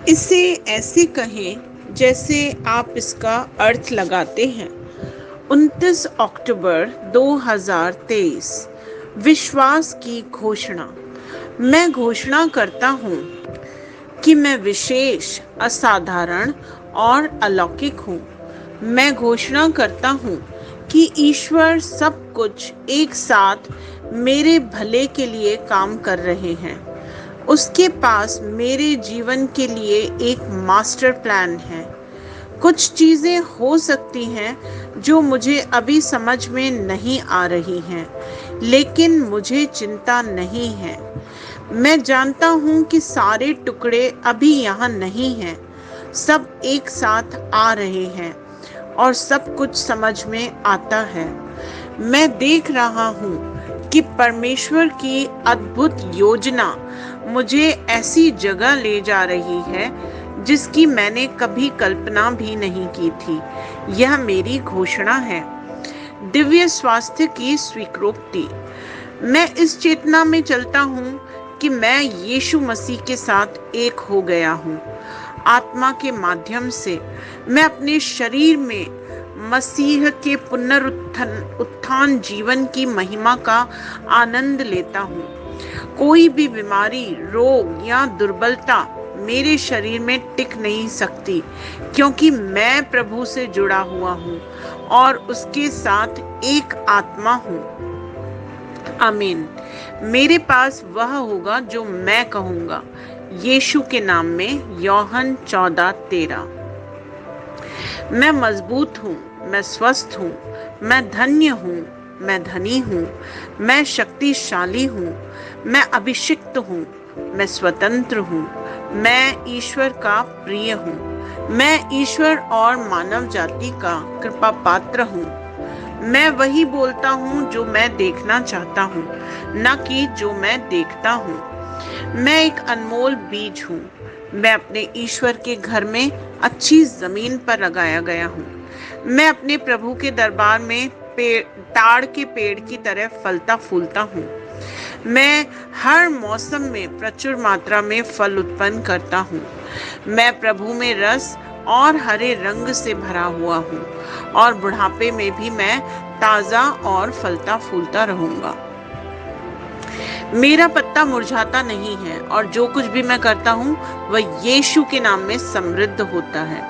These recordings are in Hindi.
इसे ऐसे कहें जैसे आप इसका अर्थ लगाते हैं। 29 अक्टूबर 2023। विश्वास की घोषणा। मैं घोषणा करता हूँ कि मैं विशेष, असाधारण और अलौकिक हूँ। मैं घोषणा करता हूँ कि ईश्वर सब कुछ एक साथ मेरे भले के लिए काम कर रहे हैं। उसके पास मेरे जीवन के लिए एक मास्टर प्लान है। कुछ चीजें हो सकती हैं जो मुझे अभी समझ में नहीं आ रही हैं, लेकिन मुझे चिंता नहीं है। मैं जानता हूँ कि सारे टुकड़े अभी यहाँ नहीं हैं। सब एक साथ आ रहे हैं और सब कुछ समझ में आता है। मैं देख रहा हूँ कि परमेश्वर की अद्भुत योजना मुझे ऐसी जगह ले जा रही है जिसकी मैंने कभी कल्पना भी नहीं की थी। यह मेरी घोषणा है। दिव्य स्वास्थ्य की स्वीकृति। मैं इस चेतना में चलता हूँ कि मैं यीशु मसीह के साथ एक हो गया हूँ। आत्मा के माध्यम से मैं अपने शरीर में मसीह के पुनरुत्थान जीवन की महिमा का आनंद लेता हूँ। कोई भी बीमारी, रोग या दुर्बलता मेरे शरीर में टिक नहीं सकती, क्योंकि मैं प्रभु से जुड़ा हुआ हूँ और उसके साथ एक आत्मा हूँ। आमीन। मेरे पास वह होगा जो मैं कहूँगा। यीशु के नाम में। यूहन्ना 14:13। मैं मजबूत हूँ, मैं स्वस्थ हूँ, मैं धन्य हूँ, मैं धनी हूँ, मैं शक्तिशाली हूँ, मैं अभिषिक्त हूँ, मैं स्वतंत्र हूँ, मैं ईश्वर का प्रिय हूँ, मैं ईश्वर और मानव जाति का कृपा पात्र हूँ। मैं वही बोलता हूँ जो मैं देखना चाहता हूँ, न कि जो मैं देखता हूँ। मैं एक अनमोल बीज हूँ। मैं अपने ईश्वर के घर में अच्छी जमीन पर लगाया गया हूँ। मैं अपने प्रभु के दरबार में ताड़ के पेड़ की तरह फलता फूलता हूँ। मैं हर मौसम में प्रचुर मात्रा में फल उत्पन्न करता हूँ। मैं प्रभु में रस और हरे रंग से भरा हुआ हूँ और बुढ़ापे में भी मैं ताजा और फलता फूलता रहूंगा। मेरा पत्ता मुरझाता नहीं है और जो कुछ भी मैं करता हूँ वह यीशु के नाम में समृद्ध होता है।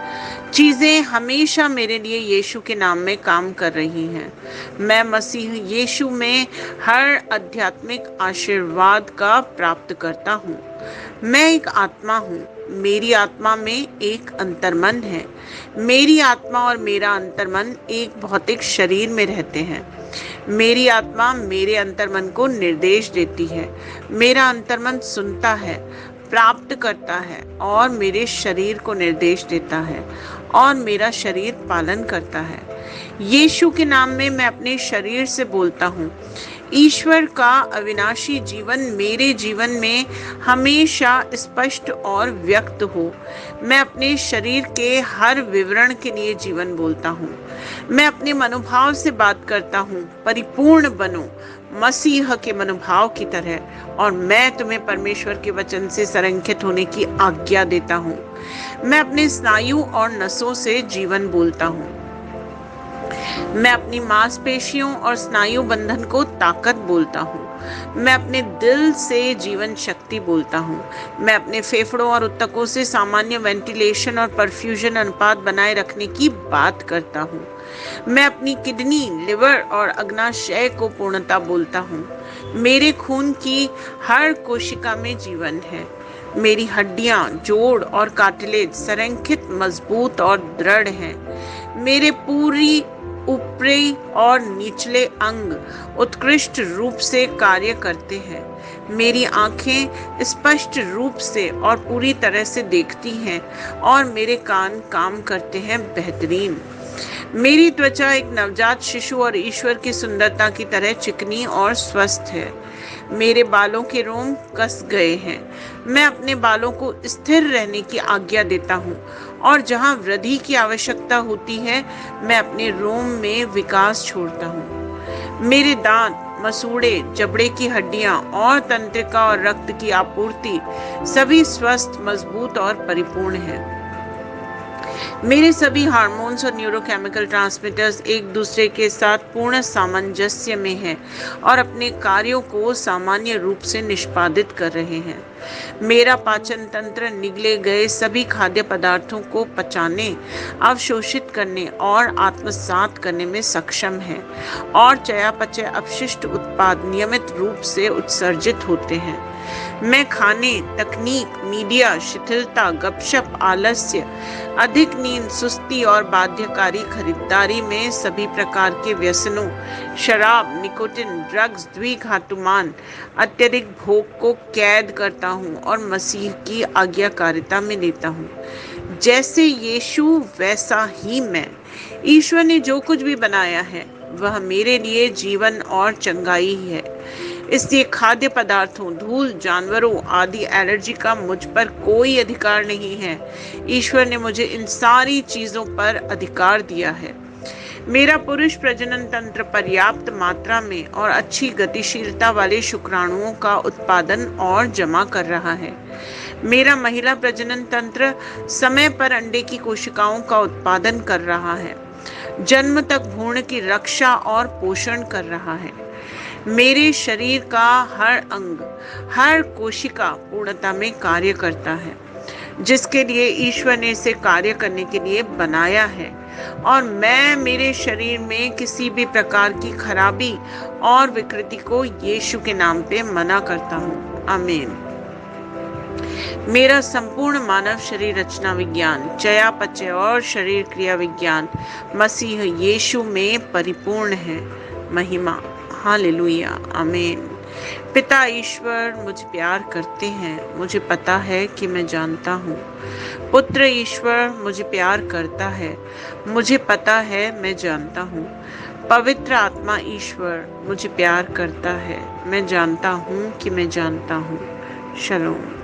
चीजें हमेशा मेरे लिए यीशु के नाम में काम कर रही हैं। मैं मसीह यीशु में हर आध्यात्मिक आशीर्वाद का प्राप्त करता हूँ। मैं एक आत्मा हूँ। मेरी आत्मा में एक अंतर्मन है। मेरी आत्मा और मेरा अंतर्मन एक भौतिक शरीर में रहते हैं। मेरी आत्मा मेरे अंतर्मन को निर्देश देती है। मेरा अंतर्मन सुनता है, प्राप्त करता है और मेरे शरीर को निर्देश देता है और मेरा शरीर पालन करता है। यीशु के नाम में मैं अपने शरीर से बोलता हूँ, ईश्वर का अविनाशी जीवन मेरे जीवन में हमेशा स्पष्ट और व्यक्त हो। मैं अपने शरीर के हर विवरण के लिए जीवन बोलता हूँ। मैं अपने मनोभाव से बात करता हूँ, परिपूर्ण बनो मसीह के मनोभाव की तरह, और मैं तुम्हें परमेश्वर के वचन से संरेखित होने की आज्ञा देता हूँ। मैं अपने स्नायु और नसों से जीवन बोलता हूँ। मैं अपनी मांसपेशियों और स्नायु बंधन को ताकत बोलता हूँ। मैं अपने दिल से जीवन शक्ति बोलता हूँ। मैं अपने फेफड़ों और ऊतकों से सामान्य वेंटिलेशन और परफ्यूजन अनुपात बनाए रखने की बात करता हूँ। मैं अपनी किडनी, लिवर और अग्नाशय को पूर्णता बोलता हूँ। मेरे खून की हर कोशिका में जीवन है। मेरी हड्डियां, जोड़ और कार्टिलेज संरेखित, मजबूत और दृढ़ हैं। मेरे पूरी ऊपरी और निचले अंग उत्कृष्ट रूप से कार्य करते हैं। मेरी आंखें स्पष्ट रूप से और पूरी तरह से देखती हैं और मेरे कान काम करते हैं बेहतरीन। मेरी त्वचा एक नवजात शिशु और ईश्वर की सुंदरता की तरह चिकनी और स्वस्थ है। मेरे बालों के रोम कस गए हैं। मैं अपने बालों को स्थिर रहने की आज्ञा देता हूँ और जहाँ वृद्धि की आवश्यकता होती है मैं अपने रोम में विकास छोड़ता हूँ। मेरे दांत मसूड़े, जबड़े की हड्डियां और तंत्रिका और रक्त की आपूर्ति सभी स्वस्थ, मजबूत और परिपूर्ण है। मेरे सभी हार्मोन्स और न्यूरोकेमिकल ट्रांसमीटर्स एक दूसरे के साथ पूर्ण सामंजस्य में हैं और अपने कार्यों को सामान्य रूप से निष्पादित कर रहे हैं। मेरा पाचन तंत्र निगले गए सभी खाद्य पदार्थों को पचाने, अवशोषित करने और आत्मसात करने में सक्षम है और चयापचय अपशिष्ट उत्पाद नियमित रूप से उत्सर्जित होते हैं। मैं खाने, तकनीक, मीडिया, शिथिलता, गपशप, आलस्य, अधिक नींद, सुस्ती और बाध्यकारी खरीदारी में सभी प्रकार के व्यसनों, शराब, निकोटिन, ड्रग्स, द्विघातुमान, अत्यधिक भोग को कैद करता हूँ और मसीह की आज्ञाकारिता में लेता हूँ। जैसे यीशु वैसा ही मैं। ईश्वर ने जो कुछ भी बनाया है वह मेरे लिए जीवन और चंगाई ही है। इसलिए खाद्य पदार्थों, धूल, जानवरों आदि एलर्जी का मुझ पर कोई अधिकार नहीं है। ईश्वर ने मुझे इन सारी चीजों पर अधिकार दिया है। मेरा पुरुष प्रजनन तंत्र पर्याप्त मात्रा में और अच्छी गतिशीलता वाले शुक्राणुओं का उत्पादन और जमा कर रहा है। मेरा महिला प्रजनन तंत्र समय पर अंडे की कोशिकाओं का उत्पादन कर रहा है, जन्म तक भ्रूण की रक्षा और पोषण कर रहा है। मेरे शरीर का हर अंग, हर कोशिका पूर्णता में कार्य करता है, जिसके लिए ईश्वर ने इसे कार्य करने के लिए बनाया है। और मैं मेरे शरीर में किसी भी प्रकार की खराबी और विकृति को यीशु के नाम पे मना करता हूँ। आमीन। मेरा संपूर्ण मानव शरीर रचना विज्ञान, चयापचय और शरीर क्रिया विज्ञान मसीह यीशु में परिपूर्ण है। महिमा, हालेलुया, आमीन। पिता ईश्वर मुझे प्यार करते हैं, मुझे पता है कि मैं जानता हूँ। पुत्र ईश्वर मुझे प्यार करता है, मुझे पता है मैं जानता हूँ। पवित्र आत्मा ईश्वर मुझे प्यार करता है, मैं जानता हूँ कि मैं जानता हूँ। शलोम।